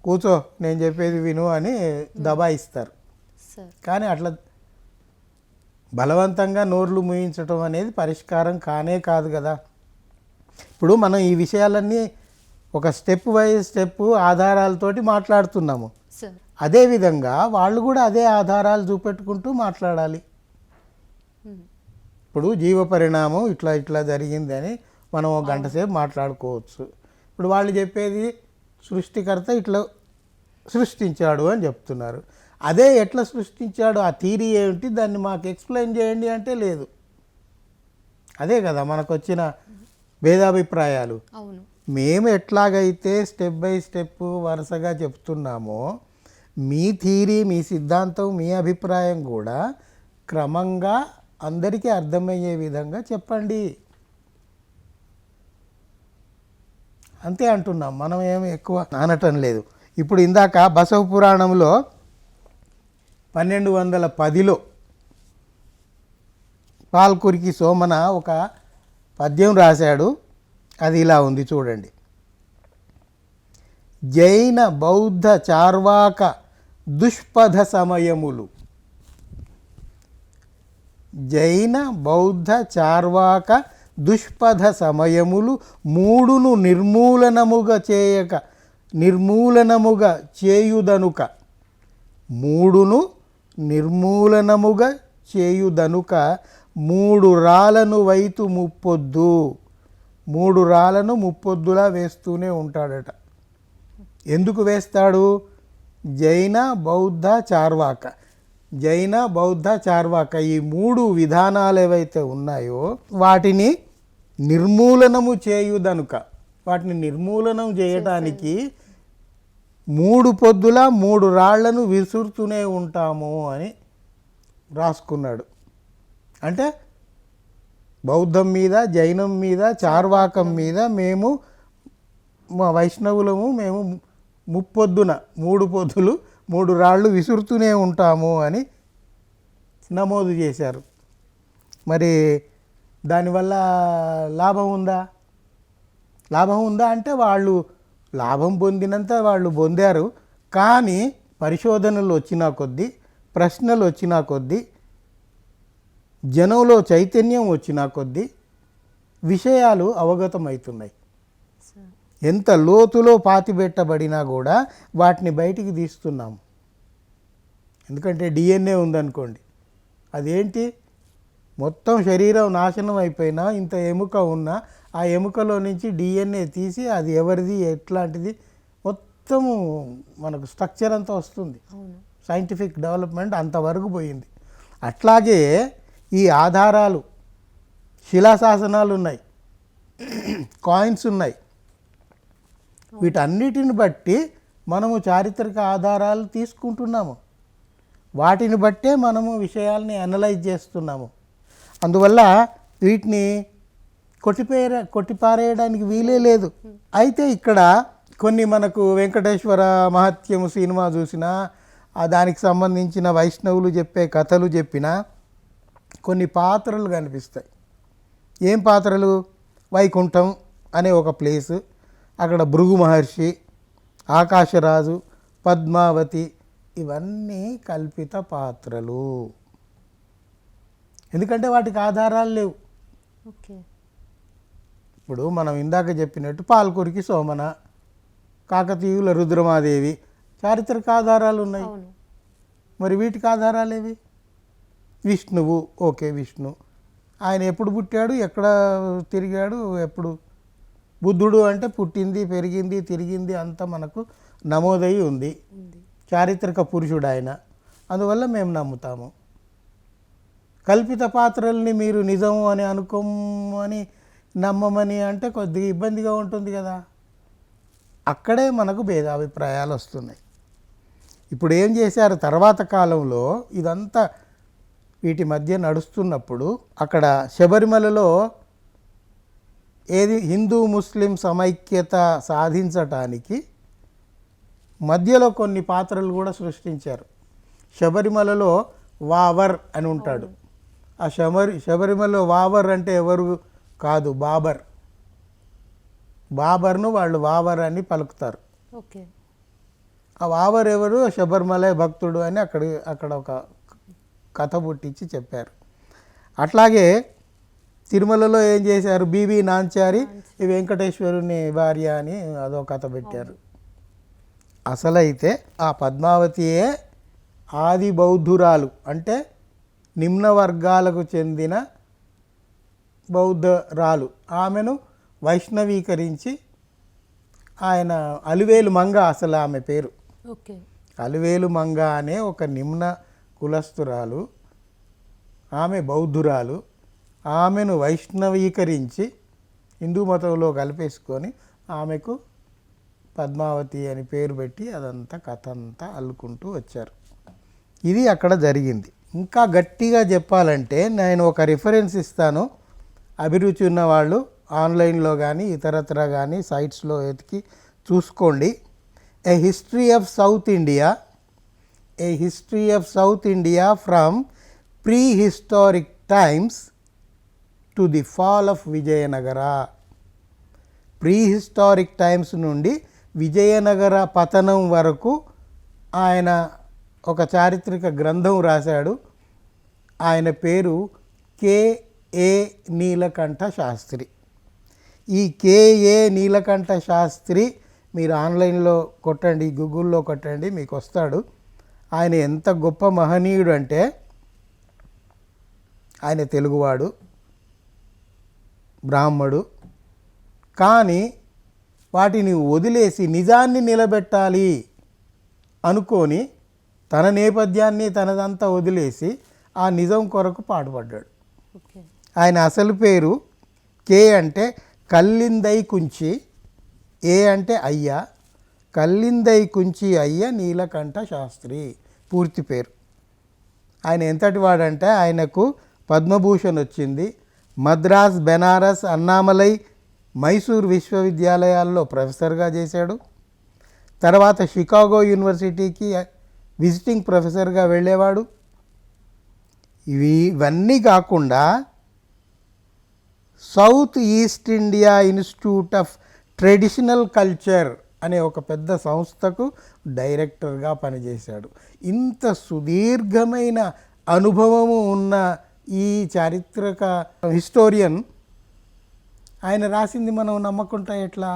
కూర్చో నేను చెప్పేది విను అని దబాయిస్తారు. కానీ అట్లా బలవంతంగా నోర్లు మూయించడం అనేది పరిష్కారం కానే కాదు కదా. ఇప్పుడు మనం ఈ విషయాలన్నీ ఒక స్టెప్ బై స్టెప్ ఆధారాలతోటి మాట్లాడుతున్నాము. అదేవిధంగా వాళ్ళు కూడా అదే ఆధారాలు చూపెట్టుకుంటూ మాట్లాడాలి. ఇప్పుడు జీవ పరిణామం ఇట్లా ఇట్లా జరిగిందని మనం 1 గంట సేపు మాట్లాడుకోవచ్చు. ఇప్పుడు వాళ్ళు చెప్పేది సృష్టికర్త ఇట్లా సృష్టించాడు అని చెప్తున్నారు. అదే ఎట్లా సృష్టించాడు, ఆ థీరీ ఏమిటి, దాన్ని మాకు ఎక్స్ప్లెయిన్ చేయండి అంటే లేదు. అదే కదా మనకు వచ్చిన భేదాభిప్రాయాలు. మేము ఎట్లాగైతే స్టెప్ బై స్టెప్ వరుసగా చెప్తున్నామో మీ థీరీ, మీ సిద్ధాంతం, మీ అభిప్రాయం కూడా క్రమంగా అందరికీ అర్థమయ్యే విధంగా చెప్పండి అంతే అంటున్నాం. మనం ఏమి ఎక్కువ అనటం లేదు. ఇప్పుడు ఇందాక బసవ పురాణంలో 1210లో పాల్కురికి సోమన ఒక పద్యం రాశాడు. అది ఇలా ఉంది చూడండి. జైన బౌద్ధ చార్వాక దుష్పథ సమయములు. జైన బౌద్ధ చార్వాక దుష్పథ సమయములు మూడును నిర్మూలనముగా చేయుదనుక. మూడును నిర్మూలనముగా చేయుదనుక 3 రాళ్ళను వైతు ముప్పొద్దు. 3 రాళ్ళను ముప్పొద్దులా వేస్తూనే ఉంటాడట. ఎందుకు వేస్తాడు? జైన బౌద్ధ చార్వాక. జైన బౌద్ధ చార్వాక ఈ 3 విధానాలు ఏవైతే ఉన్నాయో వాటిని నిర్మూలనము చేయుదనుక, వాటిని నిర్మూలనం చేయడానికి 3 పొద్దుల 3 రాళ్లను విసురుతూనే ఉంటాము అని రాసుకున్నాడు. అంటే బౌద్ధం మీద, జైనం మీద, చార్వాకం మీద మేము మా వైష్ణవులము మేము ముప్పొద్దున 3 పొద్దులు 3 రాళ్ళు విసురుతూనే ఉంటాము అని నమోదు చేశారు. మరి దానివల్ల లాభం ఉందా? లాభం ఉందా అంటే వాళ్ళు లాభం పొందినంత వాళ్ళు పొందారు. కానీ పరిశోధనలు వచ్చిన కొద్దీ, ప్రశ్నలు వచ్చిన కొద్దీ, జనంలో చైతన్యం వచ్చిన కొద్దీ విషయాలు అవగతమవుతున్నాయి. ఎంత లోతులో పాతిపెట్టబడినా కూడా వాటిని బయటికి తీస్తున్నాం. ఎందుకంటే డిఎన్ఏ ఉందనుకోండి, అదేంటి మొత్తం శరీరం నాశనం అయిపోయినా ఇంత ఎముక ఉన్నా ఆ ఎముకలో నుంచి డిఎన్ఏ తీసి అది ఎవరిది ఎట్లాంటిది మొత్తము మనకు స్ట్రక్చర్ అంతా వస్తుంది. సైంటిఫిక్ డెవలప్మెంట్ అంతవరకు పోయింది. అట్లాగే ఈ ఆధారాలు, శిలాశాసనాలు ఉన్నాయి, కాయిన్స్ ఉన్నాయి. వీటన్నిటిని బట్టి మనము చారిత్రక ఆధారాలు తీసుకుంటున్నాము. వాటిని బట్టే మనము విషయాల్ని అనలైజ్ చేస్తున్నాము. అందువల్ల వీటిని కొట్టిపారేయడానికి వీలే లేదు. అయితే ఇక్కడ కొన్ని మనకు వెంకటేశ్వర మహత్యము సినిమా చూసినా, దానికి సంబంధించిన వైష్ణవులు చెప్పే కథలు చెప్పినా కొన్ని పాత్రలు కనిపిస్తాయి. ఏం పాత్రలు? వైకుంఠం అనే ఒక ప్లేసు, అక్కడ భృగు మహర్షి, ఆకాశరాజు, పద్మావతి, ఇవన్నీ కల్పిత పాత్రలు. ఎందుకంటే వాటికి ఆధారాలు లేవు. ఓకే. ఇప్పుడు మనం ఇందాక చెప్పినట్టు పాల్కురికి సోమన, కాకతీయుల రుద్రమాదేవి చారిత్రక ఆధారాలు ఉన్నాయి. మరి వీటికి ఆధారాలు ఏవి? విష్ణువు, ఓకే విష్ణు, ఆయన ఎప్పుడు పుట్టాడు, ఎక్కడ తిరిగాడు, ఎప్పుడు? బుద్ధుడు అంటే పుట్టింది, పెరిగింది, తిరిగింది అంతా మనకు నమోదై ఉంది. చారిత్రక పురుషుడు ఆయన, అందువల్ల మేము నమ్ముతాము. కల్పిత పాత్రల్ని మీరు నిజము అని అనుకోమని నమ్మమని అంటే కొద్దిగా ఇబ్బందిగా ఉంటుంది కదా. అక్కడే మనకు భేదాభిప్రాయాలు వస్తున్నాయి. ఇప్పుడు ఏం చేశారు, తర్వాత కాలంలో ఇదంతా వీటి మధ్య నడుస్తున్నప్పుడు అక్కడ శబరిమలలో ఏది హిందూ ముస్లిం సమైక్యత సాధించటానికి మధ్యలో కొన్ని పాత్రలు కూడా సృష్టించారు. శబరిమలలో వావర్ అని ఉంటాడు. ఆ శబరిమలలో వావర్ అంటే ఎవరు కాదు, బాబర్. బాబర్ను వాళ్ళు వావర్ అని పలుకుతారు. ఓకే. ఆ వావర్ ఎవరు? శబరిమల భక్తుడు అని అక్కడ ఒక కథ పుట్టించి చెప్పారు. అట్లాగే తిరుమలలో ఏం చేశారు, బీబీ నాంచారి ఈ వెంకటేశ్వరుని భార్య అని అదో కథ పెట్టారు. అసలైతే ఆ పద్మావతియే ఆది బౌద్ధురాలు, అంటే నిమ్న వర్గాలకు చెందిన బౌద్ధరాలు. ఆమెను వైష్ణవీకరించి ఆయన అలివేలు మంగ, అసలు ఆమె పేరు ఓకే, అలివేలు మంగ అనే ఒక నిమ్న కులస్తురాలు, ఆమె బౌద్ధురాలు. ఆమెను వైష్ణవీకరించి హిందూ మతంలో కలిపేసుకొని ఆమెకు పద్మావతి అని పేరు పెట్టి అదంతా కథ అంతా అల్లుకుంటూ వచ్చారు. ఇది అక్కడ జరిగింది. ఇంకా గట్టిగా చెప్పాలంటే నేను ఒక రిఫరెన్స్ ఇస్తాను. అభిరుచి ఉన్నవాళ్ళు ఆన్లైన్లో కానీ ఇతరత్ర కానీ సైట్స్లో వెతికి చూసుకోండి. A history of south India, a history of south India from prehistoric times to the fall of Vijayanagara. Prehistoric times నుండి విజయనగర పతనం వరకు ఆయన ఒక చారిత్రక గ్రంథం రాశాడు. ఆయన పేరు కె.ఏ. నీలకంఠ శాస్త్రి. ఈ కె.ఏ. నీలకంఠ శాస్త్రి మీరు ఆన్లైన్లో కొట్టండి, గూగుల్లో కొట్టండి, మీకు వస్తాడు. ఆయన ఎంత గొప్ప మహనీయుడు అంటే ఆయన తెలుగువాడు, బ్రాహ్మడు, కానీ వాటిని వదిలేసి నిజాన్ని నిలబెట్టాలి అనుకొని తన నేపథ్యాన్ని తనదంతా వదిలేసి ఆ నిజం కొరకు పాటుపడ్డాడు. ఆయన అసలు పేరు కే అంటే కల్లిందై కుంచి, ఏ అంటే అయ్య, కల్లిందై కుంచి అయ్య నీలకంఠ శాస్త్రి పూర్తి పేరు. ఆయన ఎంతటి వాడంటే ఆయనకు పద్మభూషణ్ వచ్చింది. మద్రాస్, బెనారస్, అన్నామలై, మైసూర్ విశ్వవిద్యాలయాల్లో ప్రొఫెసర్గా చేశాడు. తర్వాత షికాగో యూనివర్సిటీకి విజిటింగ్ ప్రొఫెసర్గా వెళ్ళేవాడు. ఇవన్నీ కాకుండా south east India institute of traditional culture అనే ఒక పెద్ద సంస్థకు డైరెక్టర్గా పనిచేశాడు. ఇంత సుదీర్ఘమైన అనుభవము ఉన్న ఈ చారిత్రక హిస్టోరియన్ ఆయన రాసింది మనం నమ్మకుంటా ఎట్లా?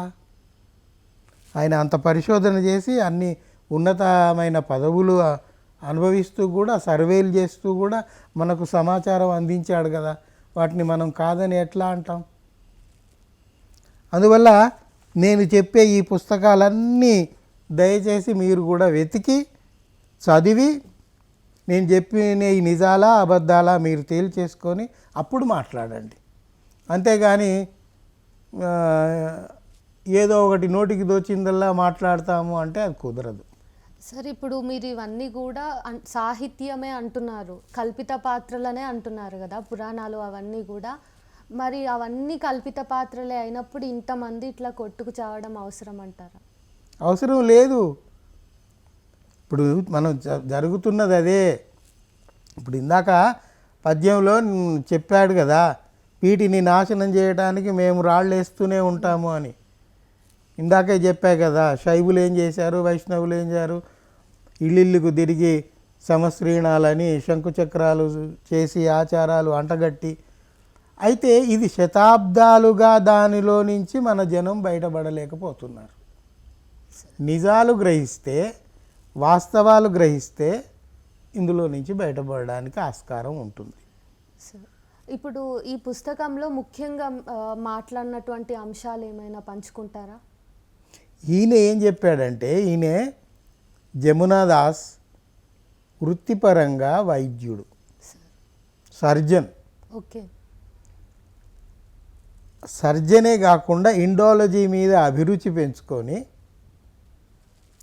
ఆయన అంత పరిశోధన చేసి అన్ని ఉన్నతమైన పదవులు అనుభవిస్తూ కూడా సర్వేలు చేస్తూ కూడా మనకు సమాచారం అందించాడు కదా, వాటిని మనం కాదని ఎట్లా అంటాం? అందువల్ల నేను చెప్పే ఈ పుస్తకాలన్నీ దయచేసి మీరు కూడా వెతికి చదివి నేను చెప్పిన ఈ నిజాలా అబద్ధాలా మీరు తేల్చేసుకొని అప్పుడు మాట్లాడండి. అంతేగాని ఏదో ఒకటి నోటికి దోచిందల్లా మాట్లాడతాము అంటే అది కుదరదు. సార్, ఇప్పుడు మీరు ఇవన్నీ కూడా సాహిత్యమే అంటున్నారు, కల్పిత పాత్రలనే అంటున్నారు కదా, పురాణాలు అవన్నీ కూడా. మరి అవన్నీ కల్పిత పాత్రలే అయినప్పుడు ఇంతమంది ఇట్లా కొట్టుకు చావడం అవసరం అంటారా? అవసరం లేదు. ఇప్పుడు మనం జరుగుతున్నది అదే. ఇప్పుడు ఇందాక పద్యంలో చెప్పాడు కదా, వీటిని నాశనం చేయడానికి మేము రాళ్ళు వేస్తూనే ఉంటాము అని. ఇందాకే చెప్పా కదా, శైవులు ఏం చేశారు, వైష్ణవులు ఏం చేశారు, ఇళ్ళిళ్ళకు తిరిగి సమశ్రీణాలని శంకుచక్రాలు చేసి ఆచారాలు అంటగట్టి. అయితే ఇది శతాబ్దాలుగా దానిలో నుంచి మన జనం బయటపడలేకపోతున్నారు. నిజాలు గ్రహిస్తే, వాస్తవాలు గ్రహిస్తే ఇందులో నుంచి బయటపడడానికి ఆస్కారం ఉంటుంది. ఇప్పుడు ఈ పుస్తకంలో ముఖ్యంగా మాట్లాడినటువంటి అంశాలు ఏమైనా పంచుకుంటారా? ఈయన ఏం చెప్పాడంటే, ఈయన జమునా దాస్ వృత్తిపరంగా వైద్యుడు, సర్జన్. ఓకే. సర్జనే కాకుండా ఇండాలజీ మీద అభిరుచి పెంచుకొని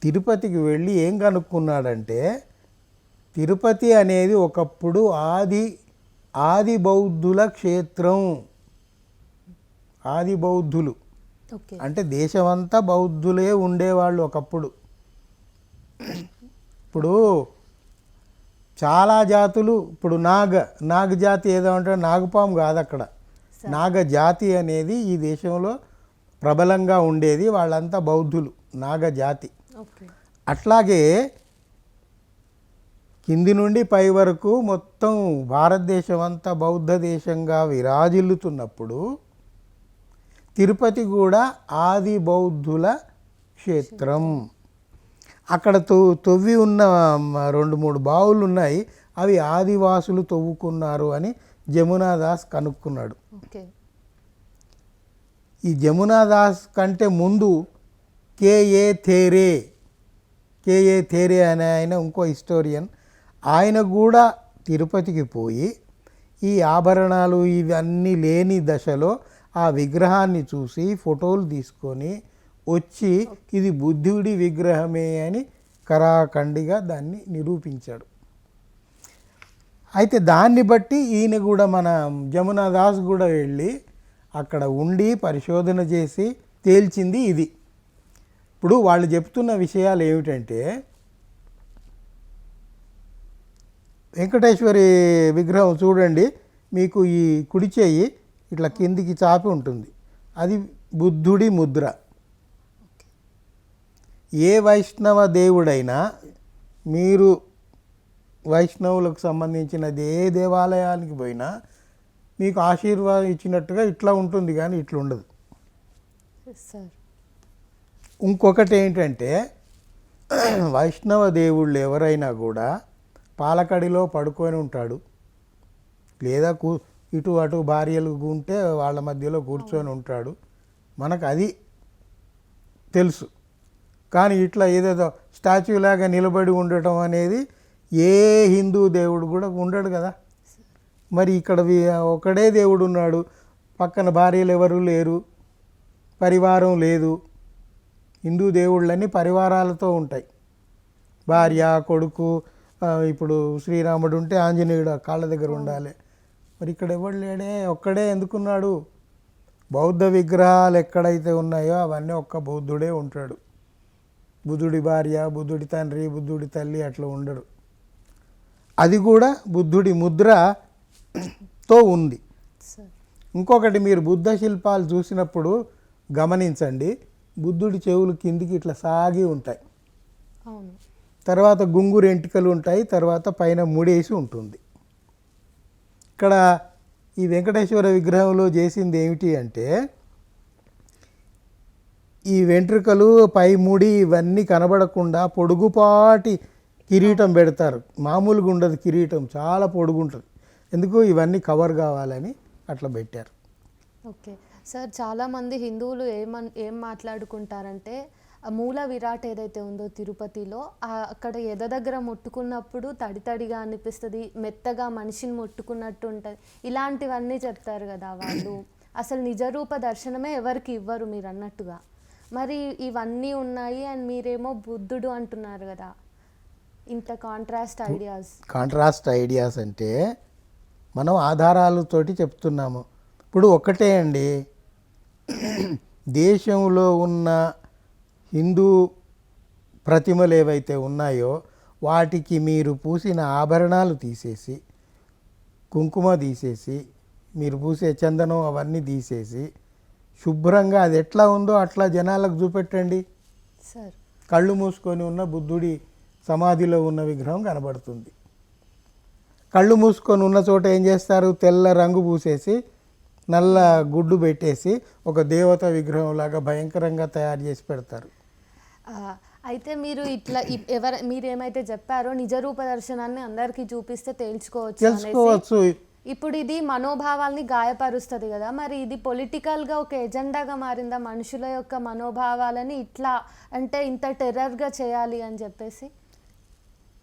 తిరుపతికి వెళ్ళి ఏం కనుక్కున్నాడంటే, తిరుపతి అనేది ఒకప్పుడు ఆది బౌద్ధుల క్షేత్రం. ఆది బౌద్ధులు అంటే దేశమంతా బౌద్ధులే ఉండేవాళ్ళు ఒకప్పుడు. ఇప్పుడు చాలా జాతులు, ఇప్పుడు నాగ జాతి ఏదో అంటే నాగపాము కాదు అక్కడ, నాగ జాతి అనేది ఈ దేశంలో ప్రబలంగా ఉండేది, వాళ్ళంతా బౌద్ధులు, నాగ జాతి. అట్లాగే కింది నుండి పై వరకు మొత్తం భారతదేశం అంతా బౌద్ధ దేశంగా విరాజిల్లుతున్నప్పుడు తిరుపతి కూడా ఆది బౌద్ధుల క్షేత్రం. అక్కడ తవ్వి ఉన్న 2-3 బావులు ఉన్నాయి, అవి ఆదివాసులు తవ్వుకున్నారు అని జమునా దాస్ కనుక్కున్నాడు. ఈ జమునా దాస్ కంటే ముందు కేఏ థేరే అనే ఆయన ఇంకో హిస్టోరియన్, ఆయన కూడా తిరుపతికి పోయి ఈ ఆభరణాలు ఇవన్నీ లేని దశలో ఆ విగ్రహాన్ని చూసి ఫోటోలు తీసుకొని వచ్చి ఇది బుద్ధుడి విగ్రహమే అని కరాఖండిగా దాన్ని నిరూపించాడు. అయితే దాన్ని బట్టి ఈయన కూడా మన జమునా దాస్ కూడా వెళ్ళి అక్కడ ఉండి పరిశోధన చేసి తేల్చింది ఇది. ఇప్పుడు వాళ్ళు చెప్తున్న విషయాలు ఏమిటంటే, వెంకటేశ్వరి విగ్రహం చూడండి, మీకు ఈ కుడి చెయ్యి ఇట్లా కిందికి చాపి ఉంటుంది, అది బుద్ధుడి ముద్ర. ఏ వైష్ణవ దేవుడైనా, మీరు వైష్ణవులకు సంబంధించినది ఏ దేవాలయానికి పోయినా మీకు ఆశీర్వాదం ఇచ్చినట్టుగా ఇట్లా ఉంటుంది, కానీ ఇట్లా ఉండదు. ఇంకొకటి ఏంటంటే, వైష్ణవ దేవుళ్ళు ఎవరైనా కూడా పాలకడిలో పడుకొని ఉంటాడు, లేదా ఇటు అటు భార్యలు ఉంటే వాళ్ళ మధ్యలో కూర్చొని ఉంటాడు, మనకు అది తెలుసు. కానీ ఇట్లా ఏదేదో స్టాచ్యూ లాగా నిలబడి ఉండటం అనేది ఏ హిందూ దేవుడు కూడా ఉండడు కదా. మరి ఇక్కడ ఒకడే దేవుడు ఉన్నాడు, పక్కన భార్యలు ఎవరు లేరు, పరివారం లేదు. హిందూ దేవుళ్ళన్నీ పరివారాలతో ఉంటాయి, భార్య కొడుకు. ఇప్పుడు శ్రీరాముడు ఉంటే ఆంజనేయుడు కాళ్ళ దగ్గర ఉండాలి. మరి ఇక్కడ ఎవడు లేడే, ఒక్కడే ఎందుకున్నాడు? బౌద్ధ విగ్రహాలు ఎక్కడైతే ఉన్నాయో అవన్నీ ఒక్క బౌద్ధుడే ఉంటాడు. బుద్ధుడి భార్య, బుద్ధుడి తండ్రి, బుద్ధుడి తల్లి అట్లా ఉండరు. అది కూడా బుద్ధుడి ముద్రతో ఉంది. ఇంకొకటి, మీరు బుద్ధ శిల్పాలు చూసినప్పుడు గమనించండి, బుద్ధుడి చెవులు కిందికి ఇట్లా సాగి ఉంటాయి, తర్వాత గుంగురు ఎంటికలు ఉంటాయి, తర్వాత పైన ముడేసి ఉంటుంది. ఇక్కడ ఈ వెంకటేశ్వర విగ్రహంలో చేసింది ఏమిటి అంటే, ఈ వెంట్రుకలు పై ముడి ఇవన్నీ కనబడకుండా పొడుగుపాటి కిరీటం పెడతారు. మామూలుగా ఉండదు కిరీటం, చాలా పొడుగుంటుంది. ఎందుకు ఇవన్నీ కవర్ కావాలని అట్లా పెట్టారు. ఓకే సార్, చాలామంది హిందువులు ఏం మాట్లాడుకుంటారంటే మూల విరాట్ ఏదైతే ఉందో తిరుపతిలో అక్కడ ఎద దగ్గర ముట్టుకున్నప్పుడు తడి తడిగా అనిపిస్తుంది, మెత్తగా మనిషిని ముట్టుకున్నట్టు ఉంటుంది, ఇలాంటివన్నీ చెప్తారు కదా వాళ్ళు. అసలు నిజరూప దర్శనమే ఎవరికి ఇవ్వరు మీరు అన్నట్టుగా. మరి ఇవన్నీ ఉన్నాయి అండ్ మీరేమో బుద్ధుడు అంటున్నారు కదా. ఇంత కాంట్రాస్ట్ ఐడియాస్ అంటే మనం ఆధారాలతోటి చెప్తున్నాము. ఇప్పుడు ఒక్కటే అండి, దేశంలో ఉన్న హిందూ ప్రతిమలు ఏవైతే ఉన్నాయో వాటికి మీరు పూసిన ఆభరణాలు తీసేసి, కుంకుమ తీసేసి, మీరు పూసే చందనం అవన్నీ తీసేసి శుభ్రంగా అది ఎట్లా ఉందో అట్లా జనాలకు చూపెట్టండి. సార్ కళ్ళు మూసుకొని ఉన్న బుద్ధుడి సమాధిలో ఉన్న విగ్రహం కనబడుతుంది. కళ్ళు మూసుకొని ఉన్న చోట ఏం చేస్తారు, తెల్ల రంగు పూసేసి నల్ల గుడ్డు పెట్టేసి ఒక దేవత విగ్రహం లాగా భయంకరంగా తయారు చేసి పెడతారు. అయితే మీరు ఇట్లా మీరేమైతే చెప్పారో నిజరూప దర్శనాన్ని అందరికీ చూపిస్తే తెలుసుకోవచ్చు. ఇప్పుడు ఇది మనోభావాల్ని గాయపరుస్తుంది కదా, మరి ఇది పొలిటికల్గా ఒక ఎజెండాగా మారిందా? మనుషుల యొక్క మనోభావాలని ఇట్లా అంటే ఇంత టెర్రర్గా చేయాలి అని చెప్పేసి.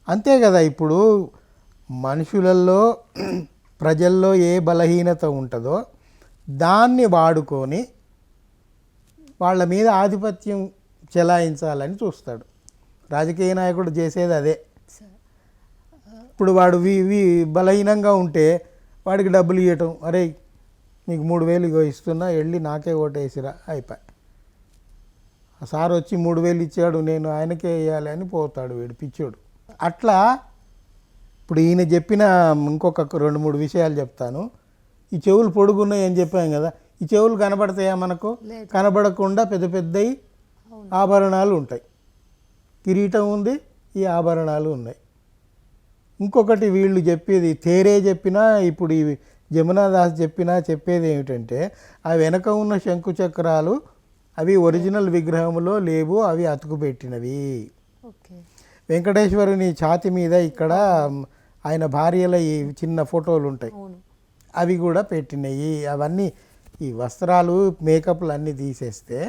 అంతే కదా, ఇప్పుడు మనుషులలో ప్రజల్లో ఏ బలహీనత ఉంటుందో దాన్ని వాడుకొని వాళ్ళ మీద ఆధిపత్యం చెలాయించాలని చూస్తాడు. రాజకీయ నాయకుడు చేసేది అదే. ఇప్పుడు వాడు బలహీనంగా ఉంటే వాడికి డబ్బులు ఇవ్వటం, అరే నీకు 3,000 ఇగో ఇస్తున్నా, వెళ్ళి నాకే ఓటేసిరా, అయిపోయి. ఆ సార్ వచ్చి 3,000 ఇచ్చాడు, నేను ఆయనకే వేయాలి అని పోతాడు వీడు పిచ్చోడు. అట్లా ఇప్పుడు ఈయన చెప్పిన ఇంకొక 2-3 విషయాలు చెప్తాను. ఈ చెవులు పొడుగున్నాయి అని చెప్పాం కదా, ఈ చెవులు కనబడతాయా మనకు? కనబడకుండా పెద్ద పెద్దవి ఆభరణాలు ఉంటాయి. కిరీటం ఉంది, ఈ ఆభరణాలు ఉన్నాయి. ఇంకొకటి వీళ్ళు చెప్పేది తేరే చెప్పినా, ఇప్పుడు ఈ జమునాదాస్ చెప్పినా చెప్పేది ఏమిటంటే ఆ వెనక ఉన్న శంకు చక్రాలు అవి ఒరిజినల్ విగ్రహంలో లేవు, అవి అతుకు పెట్టినవి. వెంకటేశ్వరుని ఛాతి మీద ఇక్కడ ఆయన భార్యల ఈ చిన్న ఫోటోలు ఉంటాయి, అవి కూడా పెట్టినాయి. అవన్నీ ఈ వస్త్రాలు మేకప్లు అన్నీ తీసేస్తే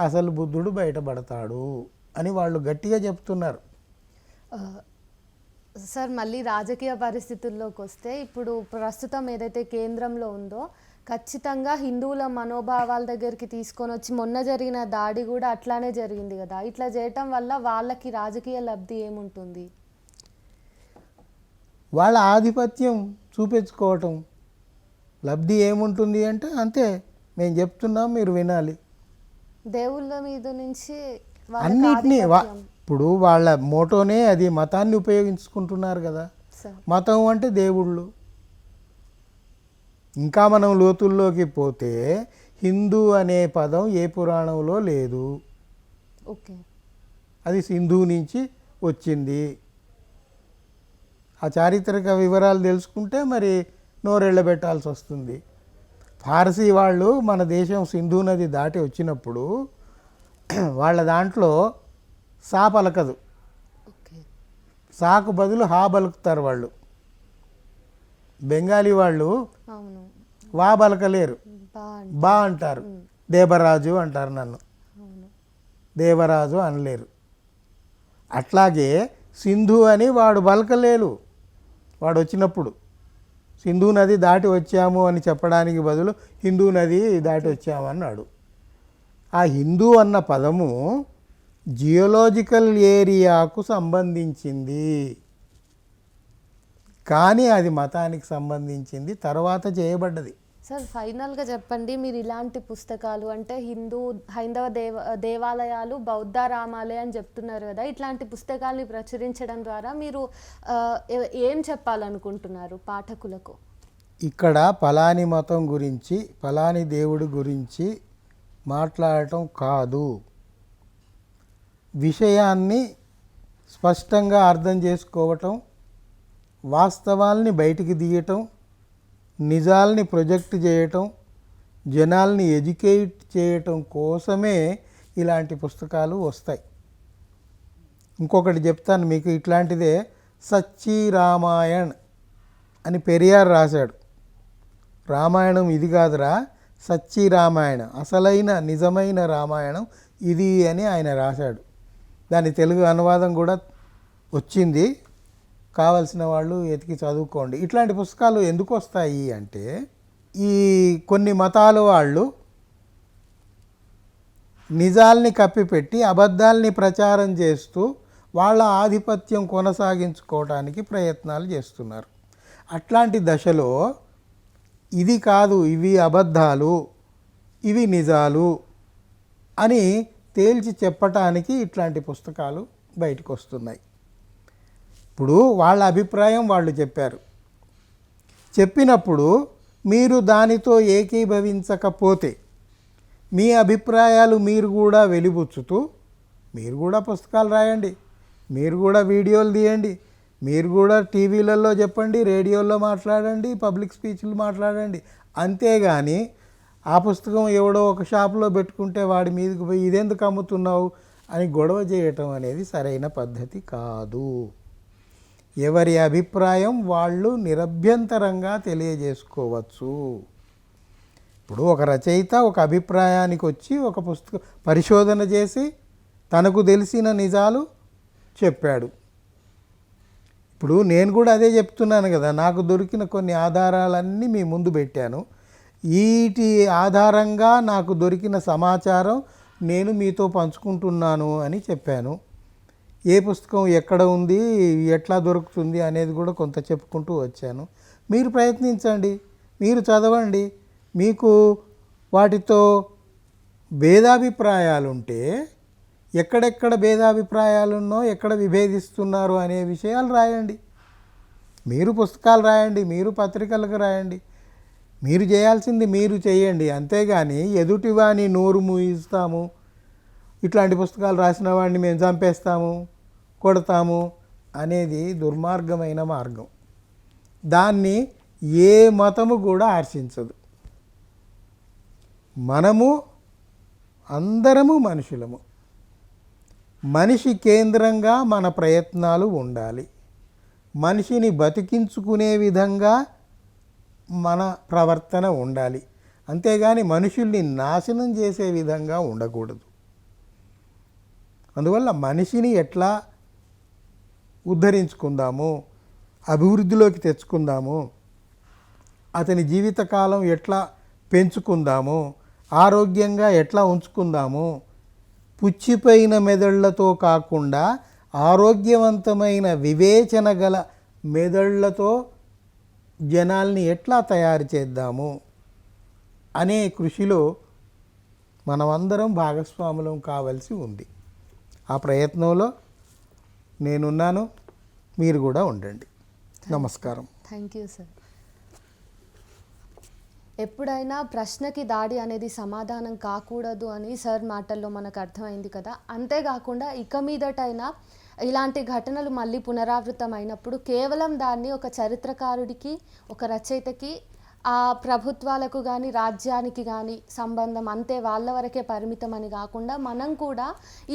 అసలు బుద్ధుడు బయటపడతాడు అని వాళ్ళు గట్టిగా చెప్తున్నారు. సార్ మళ్ళీ రాజకీయ పరిస్థితుల్లోకి వస్తే ఇప్పుడు ప్రస్తుతం ఏదైతే కేంద్రంలో ఉందో ఖచ్చితంగా హిందువుల మనోభావాల దగ్గరికి తీసుకొని వచ్చి, మొన్న జరిగిన దాడి కూడా అట్లానే జరిగింది కదా, ఇట్లా చేయటం వల్ల వాళ్ళకి రాజకీయ లబ్ధి ఏముంటుంది? వాళ్ళ ఆధిపత్యం చూపించుకోవటం. లబ్ధి ఏముంటుంది అంటే అంతే, మేము చెప్తున్నాం మీరు వినాలి. దేవుళ్ళ మీద నుంచి అన్నిటినీ ఇప్పుడు వాళ్ళ మోటోనే అది, మతాన్ని ఉపయోగించుకుంటున్నారు కదా. మతం అంటే దేవుళ్ళు. ఇంకా మనం లోతుల్లోకి పోతే హిందూ అనే పదం ఏ పురాణంలో లేదు, అది సింధు నుంచి వచ్చింది. ఆ చారిత్రక వివరాలు తెలుసుకుంటే మరి నోరెళ్ళబెట్టాల్సి వస్తుంది. ఫార్సీ వాళ్ళు మన దేశం సింధు నది దాటి వచ్చినప్పుడు వాళ్ళ దాంట్లో సా పలకదు, సాకు బదులు హా పలుకుతారు వాళ్ళు. బెంగాలీ వాళ్ళు వా పలకలేరు, బా అంటారు. దేవరాజు అంటారు, నన్ను దేవరాజు అనలేరు. అట్లాగే సింధు అని వాడు పలకలేరు. వాడు వచ్చినప్పుడు సింధు నది దాటి వచ్చాము అని చెప్పడానికి బదులు హిందూ నది దాటి వచ్చాము అన్నాడు. ఆ హిందూ అన్న పదము జియోలాజికల్ ఏరియాకు సంబంధించింది, కానీ అది మతానికి సంబంధించింది, తర్వాత చేయబడ్డది. సార్ ఫైనల్గా చెప్పండి, మీరు ఇలాంటి పుస్తకాలు అంటే హైందవ దేవాలయాలు బౌద్ధ రామాలయ అని చెప్తున్నారు కదా, ఇట్లాంటి పుస్తకాలని ప్రచురించడం ద్వారా మీరు ఏం చెప్పాలనుకుంటున్నారు పాఠకులకు? ఇక్కడ ఫలాని మతం గురించి, ఫలాని దేవుడి గురించి మాట్లాడటం కాదు, విషయాన్ని స్పష్టంగా అర్థం చేసుకోవటం, వాస్తవాల్ని బయటికి తీయటం, నిజాల్ని ప్రొజెక్ట్ చేయటం, జనాల్ని ఎడ్యుకేట్ చేయటం కోసమే ఇలాంటి పుస్తకాలు వస్తాయి. ఇంకొకటి చెప్తాను మీకు, ఇట్లాంటిదే సచ్చి రామాయణ్ అని పెరియార్ రాశాడు. రామాయణం ఇది కాదురా, సచ్చి రామాయణం, అసలైన నిజమైన రామాయణం ఇది అని ఆయన రాశాడు. దాని తెలుగు అనువాదం కూడా వచ్చింది, కావలసిన వాళ్ళు ఎతికి చదువుకోండి. ఇట్లాంటి పుస్తకాలు ఎందుకు వస్తాయి అంటే, ఈ కొన్ని మతాల వాళ్ళు నిజాల్ని కప్పిపెట్టి అబద్ధాల్ని ప్రచారం చేస్తూ వాళ్ళ ఆధిపత్యం కొనసాగించుకోవడానికి ప్రయత్నాలు చేస్తున్నారు. అట్లాంటి దశలో ఇది కాదు, ఇవి అబద్ధాలు, ఇవి నిజాలు అని తేల్చి చెప్పటానికి ఇట్లాంటి పుస్తకాలు బయటకు వస్తున్నాయి. ఇప్పుడు వాళ్ళ అభిప్రాయం వాళ్ళు చెప్పారు. చెప్పినప్పుడు మీరు దానితో ఏకీభవించకపోతే మీ అభిప్రాయాలు మీరు కూడా వెలిబుచ్చుతూ మీరు కూడా పుస్తకాలు రాయండి, మీరు కూడా వీడియోలు తీయండి, మీరు కూడా టీవీలలో చెప్పండి, రేడియోలో మాట్లాడండి, పబ్లిక్ స్పీచ్లు మాట్లాడండి. అంతేగాని ఆ పుస్తకం ఎవడో ఒక షాపులో పెట్టుకుంటే వాడి మీదకి పోయి ఇదెందుకు అమ్ముతున్నావు అని గొడవ చేయటం అనేది సరైన పద్ధతి కాదు. ఎవరి అభిప్రాయం వాళ్ళు నిరభ్యంతరంగా తెలియజేసుకోవచ్చు. ఇప్పుడు ఒక రచయిత ఒక అభిప్రాయానికి వచ్చి ఒక పుస్తకం పరిశోధన చేసి తనకు తెలిసిన నిజాలు చెప్పాడు. ఇప్పుడు నేను కూడా అదే చెప్తున్నాను కదా, నాకు దొరికిన కొన్ని ఆధారాలన్నీ మీ ముందు పెట్టాను. వీటి ఆధారంగా నాకు దొరికిన సమాచారం నేను మీతో పంచుకుంటున్నాను అని చెప్పాను. ఏ పుస్తకం ఎక్కడ ఉంది, ఎట్లా దొరుకుతుంది అనేది కూడా కొంత చెప్పుకుంటూ వచ్చాను. మీరు ప్రయత్నించండి, మీరు చదవండి. మీకు వాటితో భేదాభిప్రాయాలుంటే ఎక్కడెక్కడ భేదాభిప్రాయాలున్నో, ఎక్కడ విభేదిస్తున్నారు అనే విషయాలు రాయండి. మీరు పుస్తకాలు రాయండి, మీరు పత్రికలకు రాయండి. మీరు చేయాల్సింది మీరు చేయండి. అంతేగాని ఎదుటివాని నోరు మూయిస్తాము, ఇట్లాంటి పుస్తకాలు రాసిన వాడిని మేము చంపేస్తాము, కొడతాము అనేది దుర్మార్గమైన మార్గం. దాన్ని ఏ మతము కూడా ఆశించదు. మనము అందరము మనుషులము. మనిషి కేంద్రంగా మన ప్రయత్నాలు ఉండాలి. మనిషిని బతికించుకునే విధంగా మన ప్రవర్తన ఉండాలి. అంతేగాని మనుషుల్ని నాశనం చేసే విధంగా ఉండకూడదు. అందువల్ల మనిషిని ఎట్లా ఉద్ధరించుకుందాము, అభివృద్ధిలోకి తెచ్చుకుందాము, అతని జీవితకాలం ఎట్లా పెంచుకుందాము, ఆరోగ్యంగా ఎట్లా ఉంచుకుందాము, పుచ్చిపోయిన మెదళ్లతో కాకుండా ఆరోగ్యవంతమైన వివేచన గల మెదళ్లతో జనాల్ని ఎట్లా తయారు చేద్దాము అనే కృషిలో మనమందరం భాగస్వాములం కావాల్సి ఉంది. ఆ ప్రయత్నంలో నేనున్నాను, మీరు కూడా ఉండండి. నమస్కారం. Thank you sir. ఎప్పుడైనా ప్రశ్నకి దాడి అనేది సమాధానం కాకూడదు అని సార్ మాటల్లో మనకు అర్థమైంది కదా. అంతేకాకుండా ఇక మీదటైనా ఇలాంటి ఘటనలు మళ్ళీ పునరావృతం అయినప్పుడు కేవలం దాన్ని ఒక చరిత్రకారుడికి, ఒక రచయితకి, ఆ ప్రభుత్వాలకు కానీ రాజ్యానికి కానీ సంబంధం అంతే, వాళ్ళ వరకే పరిమితం అని కాకుండా మనం కూడా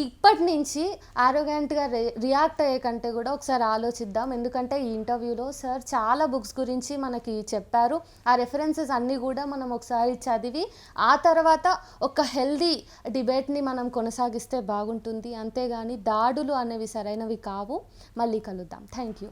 ఇప్పటి నుంచి ఆరోగెంట్గా రియాక్ట్ అయ్యే కంటే కూడా ఒకసారి ఆలోచిద్దాం. ఎందుకంటే ఈ ఇంటర్వ్యూలో సార్ చాలా బుక్స్ గురించి మనకి చెప్పారు. ఆ రెఫరెన్సెస్ అన్నీ కూడా మనం ఒకసారి చదివి ఆ తర్వాత ఒక హెల్దీ డిబేట్ని మనం కొనసాగిస్తే బాగుంటుంది. అంతేగాని దాడులు అనేవి సరైనవి కావు. మళ్ళీ కలుద్దాం. Thank you.